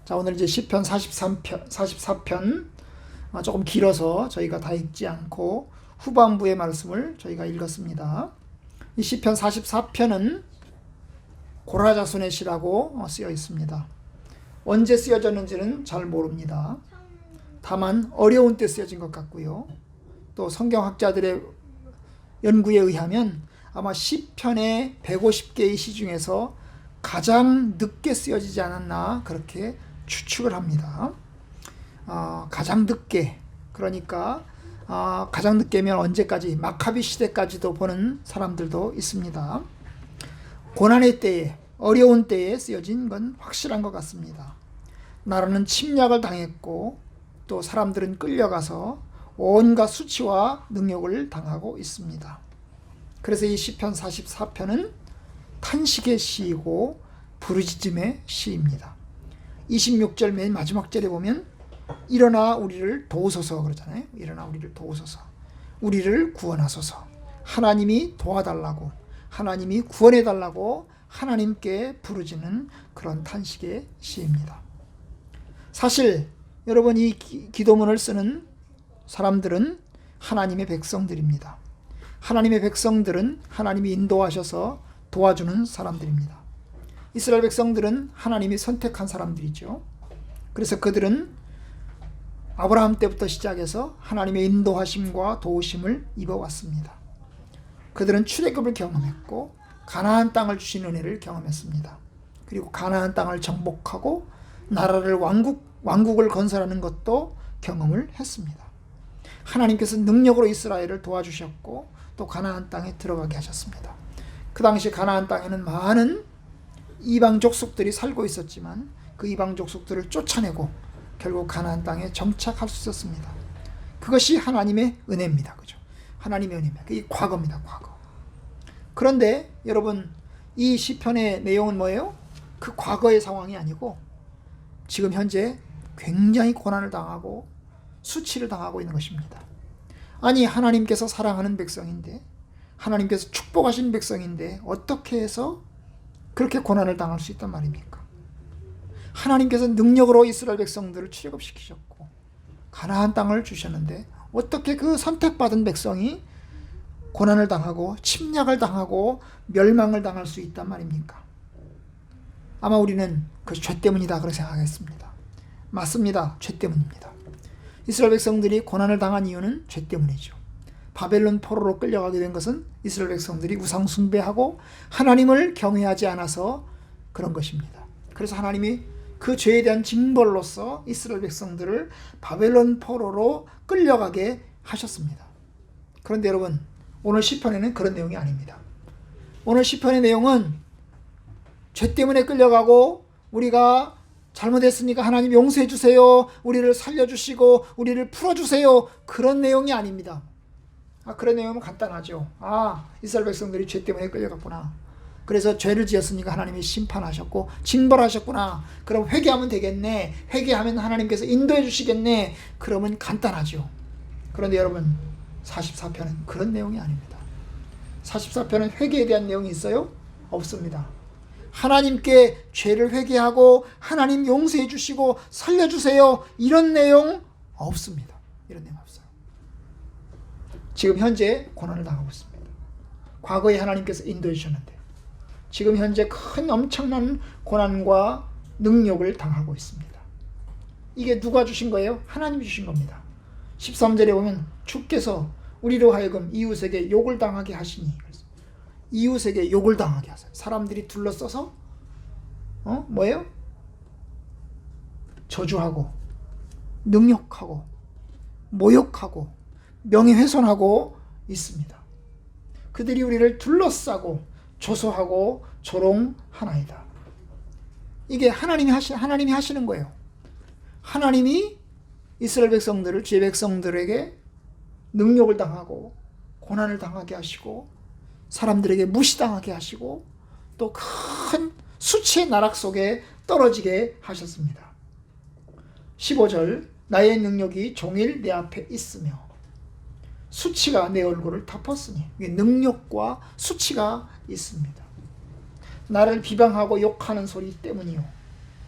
자, 오늘 이제 시편 44편 조금 길어서 저희가 다 읽지 않고 후반부의 말씀을 저희가 읽었습니다. 이 시편 44편은 고라자손의 시라고 쓰여 있습니다. 언제 쓰여졌는지는 잘 모릅니다. 다만 어려운 때 쓰여진 것 같고요. 또 성경학자들의 연구에 의하면 아마 시편의 150개의 시 중에서 가장 늦게 쓰여지지 않았나 그렇게 추측을 합니다. 가장 늦게, 그러니까 가장 늦게면 언제까지, 마카비 시대까지도 보는 사람들도 있습니다. 고난의 때에, 어려운 때에 쓰여진 건 확실한 것 같습니다. 나라는 침략을 당했고 또 사람들은 끌려가서 온갖 수치와 능욕을 당하고 있습니다. 그래서 이 시편 44편은 탄식의 시이고 부르짖음의 시입니다. 26절 맨 마지막 절에 보면 일어나 우리를 도우소서 그러잖아요. 일어나 우리를 도우소서, 우리를 구원하소서, 하나님이 도와달라고, 하나님이 구원해달라고 하나님께 부르짖는 그런 탄식의 시입니다. 사실 여러분, 이 기도문을 쓰는 사람들은 하나님의 백성들입니다. 하나님의 백성들은 하나님이 인도하셔서 도와주는 사람들입니다. 이스라엘 백성들은 하나님이 선택한 사람들이죠. 그래서 그들은 아브라함 때부터 시작해서 하나님의 인도하심과 도우심을 입어왔습니다. 그들은 출애굽을 경험했고 가나안 땅을 주신 은혜를 경험했습니다. 그리고 가나안 땅을 정복하고 나라를 왕국을 건설하는 것도 경험을 했습니다. 하나님께서 능력으로 이스라엘을 도와주셨고 또 가나안 땅에 들어가게 하셨습니다. 그 당시 가나안 땅에는 많은 이방 족속들이 살고 있었지만 그 이방 족속들을 쫓아내고 결국 가나안 땅에 정착할 수 있었습니다. 그것이 하나님의 은혜입니다. 그죠? 하나님의 은혜입니다. 그게 과거입니다. 과거. 그런데 여러분, 이 시편의 내용은 뭐예요? 그 과거의 상황이 아니고 지금 현재 굉장히 고난을 당하고 수치를 당하고 있는 것입니다. 아니, 하나님께서 사랑하는 백성인데, 하나님께서 축복하신 백성인데 어떻게 해서 그렇게 고난을 당할 수 있단 말입니까? 하나님께서 능력으로 이스라엘 백성들을 출애굽시키셨고 가나안 땅을 주셨는데 어떻게 그 선택받은 백성이 고난을 당하고 침략을 당하고 멸망을 당할 수 있단 말입니까? 아마 우리는 그 죄 때문이다 그렇게 생각하겠습니다. 맞습니다. 죄 때문입니다. 이스라엘 백성들이 고난을 당한 이유는 죄 때문이죠. 바벨론 포로로 끌려가게 된 것은 이스라엘 백성들이 우상 숭배하고 하나님을 경외하지 않아서 그런 것입니다. 그래서 하나님이 그 죄에 대한 징벌로서 이스라엘 백성들을 바벨론 포로로 끌려가게 하셨습니다. 그런데 여러분, 오늘 시편에는 그런 내용이 아닙니다. 오늘 시편의 내용은 죄 때문에 끌려가고 우리가 잘못했으니까 하나님 용서해 주세요, 우리를 살려주시고 우리를 풀어주세요, 그런 내용이 아닙니다. 그런 내용은 간단하죠. 이스라엘 백성들이 죄 때문에 끌려갔구나. 그래서 죄를 지었으니까 하나님이 심판하셨고 징벌하셨구나. 그럼 회개하면 되겠네. 회개하면 하나님께서 인도해 주시겠네. 그러면 간단하죠. 그런데 여러분, 44편은 그런 내용이 아닙니다. 44편은 회개에 대한 내용이 있어요? 없습니다. 하나님께 죄를 회개하고 하나님 용서해 주시고 살려주세요, 이런 내용 없습니다. 이런 내용 없어요. 지금 현재 고난을 당하고 있습니다. 과거에 하나님께서 인도해 주셨는데 지금 현재 큰 엄청난 고난과 능력을 당하고 있습니다. 이게 누가 주신 거예요? 하나님이 주신 겁니다. 13절에 보면 주께서 우리로 하여금 이웃에게 욕을 당하게 하시니, 이웃에게 욕을 당하게 하세요. 사람들이 둘러싸서 뭐예요? 저주하고 능욕하고 모욕하고 명예훼손하고 있습니다. 그들이 우리를 둘러싸고 조소하고 조롱하나이다. 이게 하나님이 하시는 거예요. 하나님이 이스라엘 백성들을, 주의 백성들에게 능욕을 당하고 고난을 당하게 하시고 사람들에게 무시당하게 하시고 또 큰 수치의 나락 속에 떨어지게 하셨습니다. 15절, 나의 능력이 종일 내 앞에 있으며 수치가 내 얼굴을 덮었으니, 능력과 수치가 있습니다. 나를 비방하고 욕하는 소리 때문이요,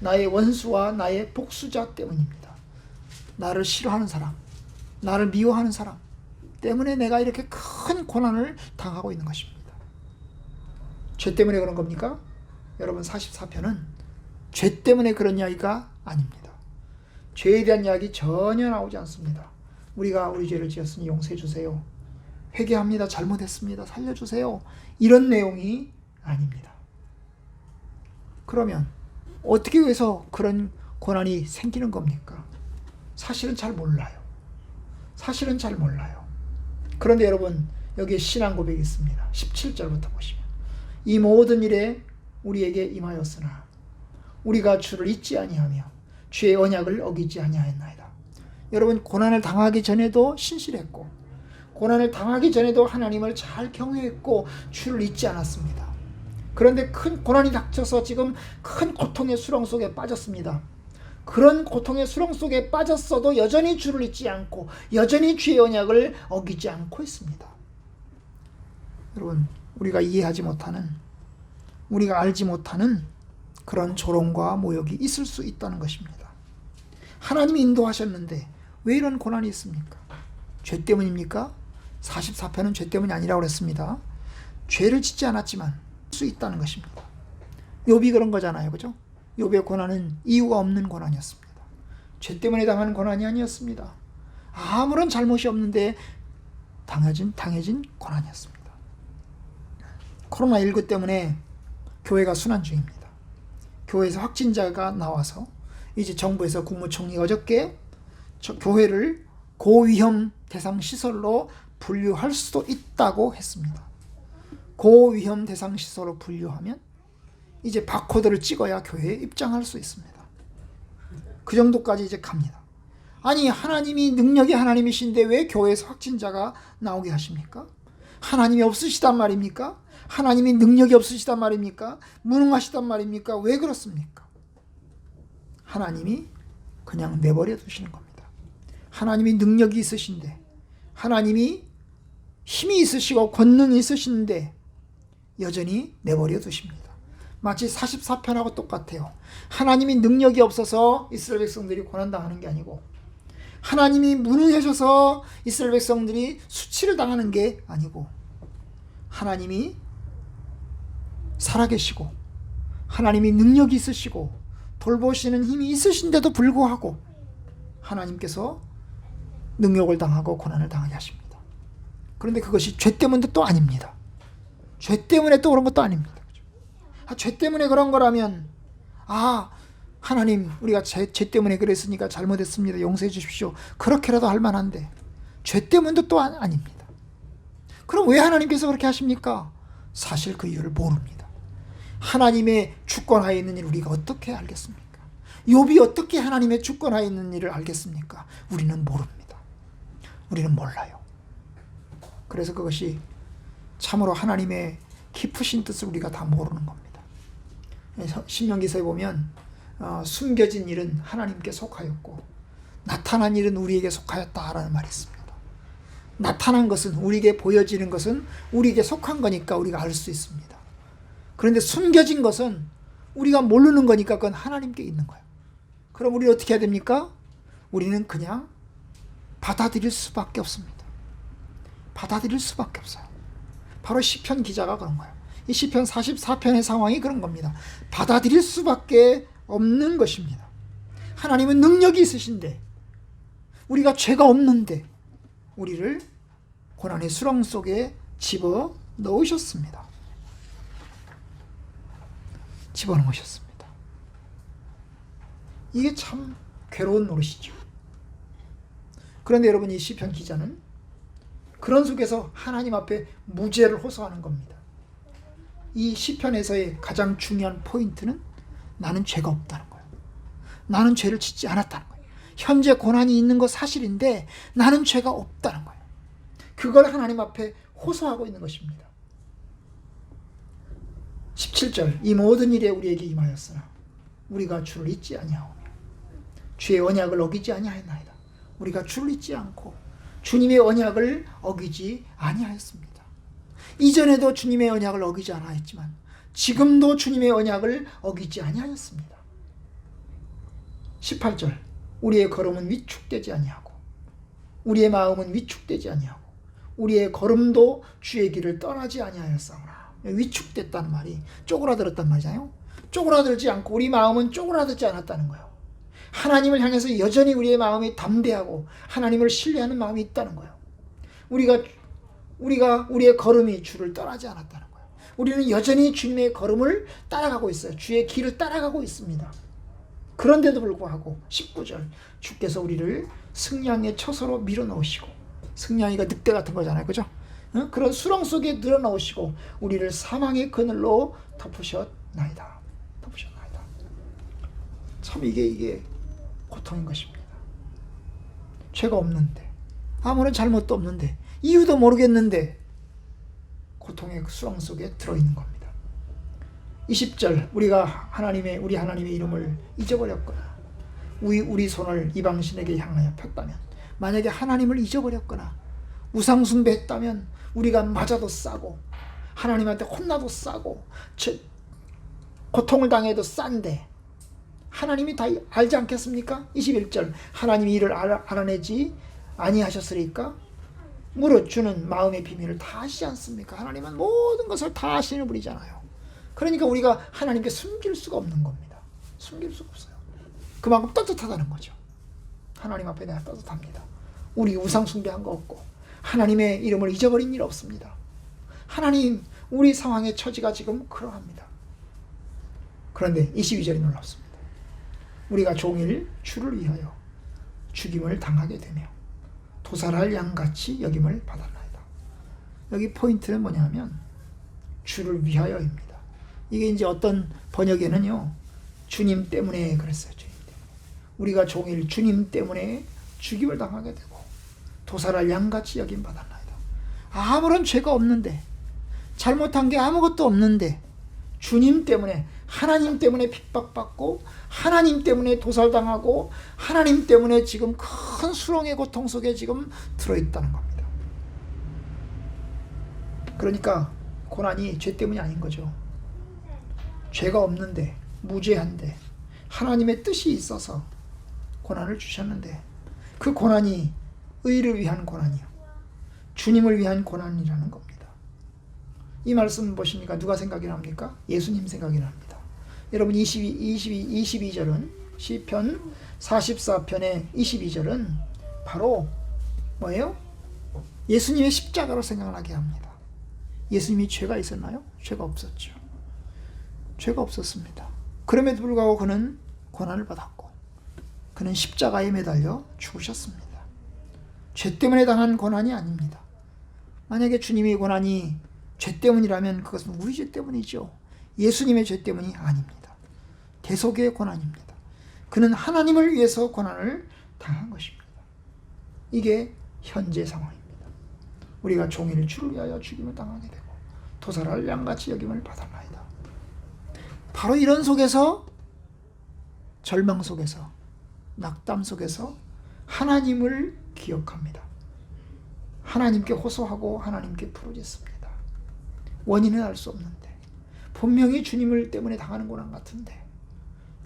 나의 원수와 나의 복수자 때문입니다. 나를 싫어하는 사람, 나를 미워하는 사람 때문에 내가 이렇게 큰 고난을 당하고 있는 것입니다. 죄 때문에 그런 겁니까? 여러분, 44편은 죄 때문에 그런 이야기가 아닙니다. 죄에 대한 이야기 전혀 나오지 않습니다. 우리가 우리 죄를 지었으니 용서해 주세요. 회개합니다. 잘못했습니다. 살려주세요. 이런 내용이 아닙니다. 그러면 어떻게 해서 그런 고난이 생기는 겁니까? 사실은 잘 몰라요. 사실은 잘 몰라요. 그런데 여러분, 여기에 신앙 고백이 있습니다. 17절부터 보시면, 이 모든 일에 우리에게 임하였으나 우리가 주를 잊지 아니하며 주의 언약을 어기지 아니하였나이다. 여러분, 고난을 당하기 전에도 신실했고, 고난을 당하기 전에도 하나님을 잘 경외했고 주를 잊지 않았습니다. 그런데 큰 고난이 닥쳐서 지금 큰 고통의 수렁 속에 빠졌습니다. 그런 고통의 수렁 속에 빠졌어도 여전히 주를 잊지 않고 여전히 주의 언약을 어기지 않고 있습니다. 여러분, 우리가 이해하지 못하는, 우리가 알지 못하는 그런 조롱과 모욕이 있을 수 있다는 것입니다. 하나님이 인도하셨는데 왜 이런 고난이 있습니까? 죄 때문입니까? 44편은 죄 때문이 아니라고 그랬습니다. 죄를 짓지 않았지만 수 있다는 것입니다. 욥이 그런 거잖아요. 그죠? 욥의 고난은 이유가 없는 고난이었습니다. 죄 때문에 당한 고난이 아니었습니다. 아무런 잘못이 없는데 당해진 고난이었습니다. 코로나19 때문에 교회가 순환 중입니다. 교회에서 확진자가 나와서 이제 정부에서 국무총리가 어저께 교회를 고위험 대상 시설로 분류할 수도 있다고 했습니다. 고위험 대상 시설로 분류하면 이제 바코드를 찍어야 교회에 입장할 수 있습니다. 그 정도까지 이제 갑니다. 아니, 하나님이 능력이 하나님이신데 왜 교회에서 확진자가 나오게 하십니까? 하나님이 없으시단 말입니까? 하나님이 능력이 없으시단 말입니까? 무능하시단 말입니까? 왜 그렇습니까? 하나님이 그냥 내버려 두시는 겁니다. 하나님이 능력이 있으신데, 하나님이 힘이 있으시고 권능이 있으신데 여전히 내버려 두십니다. 마치 44편하고 똑같아요. 하나님이 능력이 없어서 이스라엘 백성들이 고난당하는 게 아니고, 하나님이 무능하셔서 이스라엘 백성들이 수치를 당하는 게 아니고, 하나님이 살아계시고 하나님이 능력이 있으시고 돌보시는 힘이 있으신데도 불구하고 하나님께서 능욕을 당하고 고난을 당하게 하십니다. 그런데 그것이 죄 때문도 또 아닙니다. 죄 때문에 또 그런 것도 아닙니다. 죄 때문에 그런 거라면, 하나님, 우리가 죄 때문에 그랬으니까 잘못했습니다. 용서해 주십시오. 그렇게라도 할 만한데 죄 때문도 또 아닙니다. 그럼 왜 하나님께서 그렇게 하십니까? 사실 그 이유를 모릅니다. 하나님의 주권하에 있는 일을 우리가 어떻게 알겠습니까? 욥이 어떻게 하나님의 주권하에 있는 일을 알겠습니까? 우리는 모릅니다. 우리는 몰라요. 그래서 그것이 참으로 하나님의 깊으신 뜻을 우리가 다 모르는 겁니다. 신명기서에 보면 숨겨진 일은 하나님께 속하였고 나타난 일은 우리에게 속하였다라는 말이 있습니다. 나타난 것은, 우리에게 보여지는 것은 우리에게 속한 거니까 우리가 알 수 있습니다. 그런데 숨겨진 것은 우리가 모르는 거니까 그건 하나님께 있는 거예요. 그럼 우리 어떻게 해야 됩니까? 우리는 그냥 받아들일 수밖에 없습니다. 받아들일 수밖에 없어요. 바로 시편 기자가 그런 거예요. 이 시편 44편의 상황이 그런 겁니다. 받아들일 수밖에 없는 것입니다. 하나님은 능력이 있으신데, 우리가 죄가 없는데 우리를 고난의 수렁 속에 집어 넣으셨습니다. 집어 넣으셨습니다. 이게 참 괴로운 노릇이죠. 그런데 여러분, 이 시편 기자는 그런 속에서 하나님 앞에 무죄를 호소하는 겁니다. 이 시편에서의 가장 중요한 포인트는 나는 죄가 없다는 거예요. 나는 죄를 짓지 않았다는 거예요. 현재 고난이 있는 거 사실인데 나는 죄가 없다는 거예요. 그걸 하나님 앞에 호소하고 있는 것입니다. 17절, 이 모든 일에 우리에게 임하였으나 우리가 주를 잊지 아니하오며 주의 언약을 어기지 아니하였나이다. 우리가 주를 잊지 않고 주님의 언약을 어기지 아니하였습니다. 이전에도 주님의 언약을 어기지 않았지만 지금도 주님의 언약을 어기지 아니하였습니다. 18절 우리의 걸음은 위축되지 아니하고 우리의 마음은 위축되지 아니하고 우리의 걸음도 주의 길을 떠나지 아니하였사오나. 위축됐다는 말이 쪼그라들었단 말이잖아요. 쪼그라들지 않고 우리 마음은 쪼그라들지 않았다는 거예요. 하나님을 향해서 여전히 우리의 마음이 담대하고 하나님을 신뢰하는 마음이 있다는 거예요. 우리가 우리의 걸음이 주를 떠나지 않았다는 거예요. 우리는 여전히 주님의 걸음을 따라가고 있어요. 주의 길을 따라가고 있습니다. 그런데도 불구하고 19절 주께서 우리를 승냥이의 처소로 밀어넣으시고, 승냥이가 늑대 같은 거잖아요, 그죠? 그런 수렁 속에 늘어넣으시고 우리를 사망의 그늘로 덮으셨나이다. 참 이게 고통인 것입니다. 죄가 없는데, 아무런 잘못도 없는데, 이유도 모르겠는데 고통의 수렁 속에 들어있는 겁니다. 20절 우리가 우리 하나님의 이름을 잊어버렸거나 우리 손을 이방신에게 향하여 폈다면, 만약에 하나님을 잊어버렸거나 우상 숭배했다면 우리가 맞아도 싸고 하나님한테 혼나도 싸고 고통을 당해도 싼데 하나님이 다 알지 않겠습니까? 21절 하나님이 이를 알아내지 아니하셨으리까? 무릇 주는 마음의 비밀을 다 아시지 않습니까? 하나님은 모든 것을 다 아시는 분이잖아요. 그러니까 우리가 하나님께 숨길 수가 없는 겁니다. 숨길 수가 없어요. 그만큼 따뜻하다는 거죠. 하나님 앞에 내가 따뜻합니다. 우리 우상 숭배한 거 없고 하나님의 이름을 잊어버린 일 없습니다. 하나님, 우리 상황의 처지가 지금 그러합니다. 그런데 22절이 놀랍습니다. 우리가 종일 주를 위하여 죽임을 당하게 되며 도살할 양같이 여김을 받았나이다. 여기 포인트는 뭐냐면 주를 위하여입니다. 이게 이제 어떤 번역에는요, 주님 때문에 그랬어요. 주님 때문에. 우리가 종일 주님 때문에 죽임을 당하게 되고 도살할 양같이 여김 받았나이다. 아무런 죄가 없는데, 잘못한 게 아무것도 없는데 주님 때문에, 하나님 때문에 핍박받고 하나님 때문에 도살당하고 하나님 때문에 지금 큰 수렁의 고통 속에 지금 들어있다는 겁니다. 그러니까 고난이 죄 때문이 아닌 거죠. 죄가 없는데, 무죄한데 하나님의 뜻이 있어서 고난을 주셨는데, 그 고난이 의를 위한 고난이요, 주님을 위한 고난이라는 겁니다. 이 말씀 보시니까 누가 생각이 납니까? 예수님 생각이 납니다. 여러분 22절은 시편 44편의 22절은 바로 뭐예요? 예수님의 십자가로 생각나게 합니다. 예수님이 죄가 있었나요? 죄가 없었죠. 죄가 없었습니다. 그럼에도 불구하고 그는 고난을 받았고 그는 십자가에 매달려 죽으셨습니다. 죄 때문에 당한 고난이 아닙니다. 만약에 주님의 고난이 죄 때문이라면 그것은 우리 죄 때문이죠. 예수님의 죄 때문이 아닙니다. 대속의 고난입니다. 그는 하나님을 위해서 고난을 당한 것입니다. 이게 현재 상황입니다. 우리가 종일 주를 위하여 죽임을 당하게 되고 도살할 양같이 여김을 받았나이다. 바로 이런 속에서, 절망 속에서, 낙담 속에서 하나님을 기억합니다. 하나님께 호소하고 하나님께 부르짖습니다. 원인은 알 수 없는데, 분명히 주님을 때문에 당하는 고난 같은데,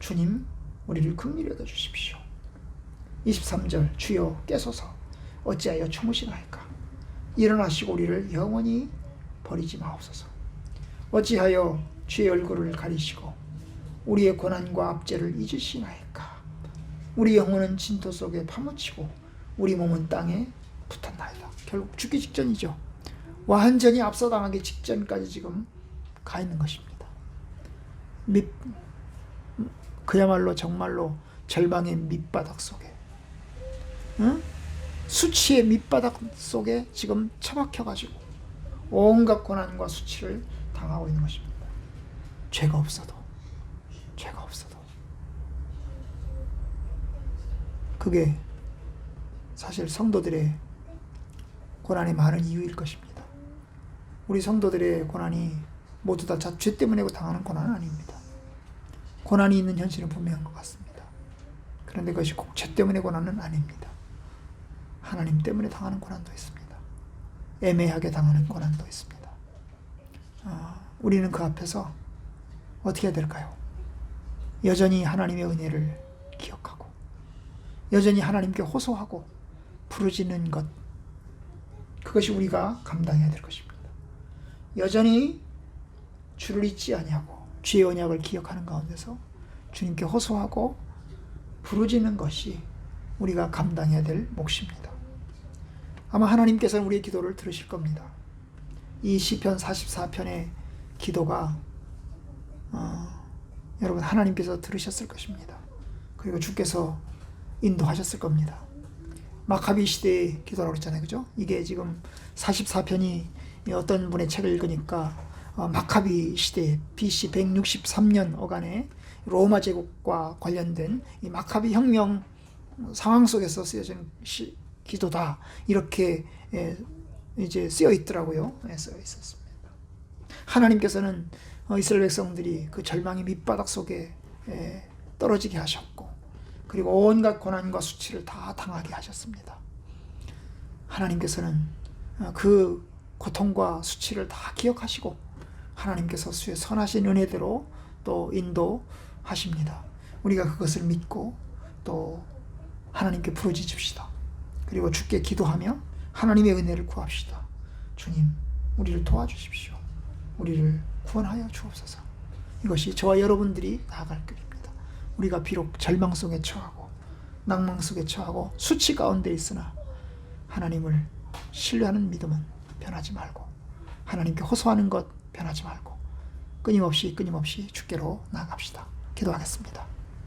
주님 우리를 긍휼히 여겨 주십시오. 23절 주여 깨소서 어찌하여 주무시나이까? 일어나시고 우리를 영원히 버리지 마옵소서. 어찌하여 주의 얼굴을 가리시고 우리의 고난과 압제를 잊으시나이까? 우리 영혼은 진토 속에 파묻히고 우리 몸은 땅에 붙었나이다. 결국 죽기 직전이죠. 완전히 압사당하기 직전까지 지금 가 있는 것입니다. 그야말로 정말로 절망의 밑바닥 속에, 수치의 밑바닥 속에 지금 처박혀가지고 온갖 고난과 수치를 당하고 있는 것입니다. 죄가 없어도. 그게 사실 성도들의 고난이 많은 이유일 것입니다. 우리 성도들의 고난이 모두 다 죄 때문에 당하는 고난은 아닙니다. 고난이 있는 현실은 분명한 것 같습니다. 그런데 그것이 꼭 죄 때문에 고난은 아닙니다. 하나님 때문에 당하는 고난도 있습니다. 애매하게 당하는 고난도 있습니다. 우리는 그 앞에서 어떻게 해야 될까요? 여전히 하나님의 은혜를 기억하고 여전히 하나님께 호소하고 부르짖는 것, 그것이 우리가 감당해야 될 것입니다. 여전히 주를 잊지 아니하고 주의 언약을 기억하는 가운데서 주님께 호소하고 부르짖는 것이 우리가 감당해야 될 몫입니다. 아마 하나님께서는 우리의 기도를 들으실 겁니다. 이 시편 44편의 기도가 여러분 하나님께서 들으셨을 것입니다. 그리고 주께서 인도하셨을 겁니다. 마카비 시대의 기도라고 그랬잖아요. 그죠? 이게 지금 44편이 어떤 분의 책을 읽으니까 마카비 시대 BC 163년 어간에 로마 제국과 관련된 이 마카비 혁명 상황 속에서 쓰여진 기도다, 이렇게 이제 쓰여 있더라고요. 쓰여 있었습니다. 하나님께서는 이스라엘 백성들이 그 절망의 밑바닥 속에 떨어지게 하셨고, 그리고 온갖 고난과 수치를 다 당하게 하셨습니다. 하나님께서는 그 고통과 수치를 다 기억하시고 하나님께서 주의 선하신 은혜대로 또 인도하십니다. 우리가 그것을 믿고 또 하나님께 부르짖읍시다. 그리고 주께 기도하며 하나님의 은혜를 구합시다. 주님, 우리를 도와주십시오. 우리를 구원하여 주옵소서. 이것이 저와 여러분들이 나아갈 길입니다. 우리가 비록 절망 속에 처하고 낭망 속에 처하고 수치 가운데 있으나 하나님을 신뢰하는 믿음은 변하지 말고, 하나님께 호소하는 것 변하지 말고 끊임없이 주께로 나아갑시다. 기도하겠습니다.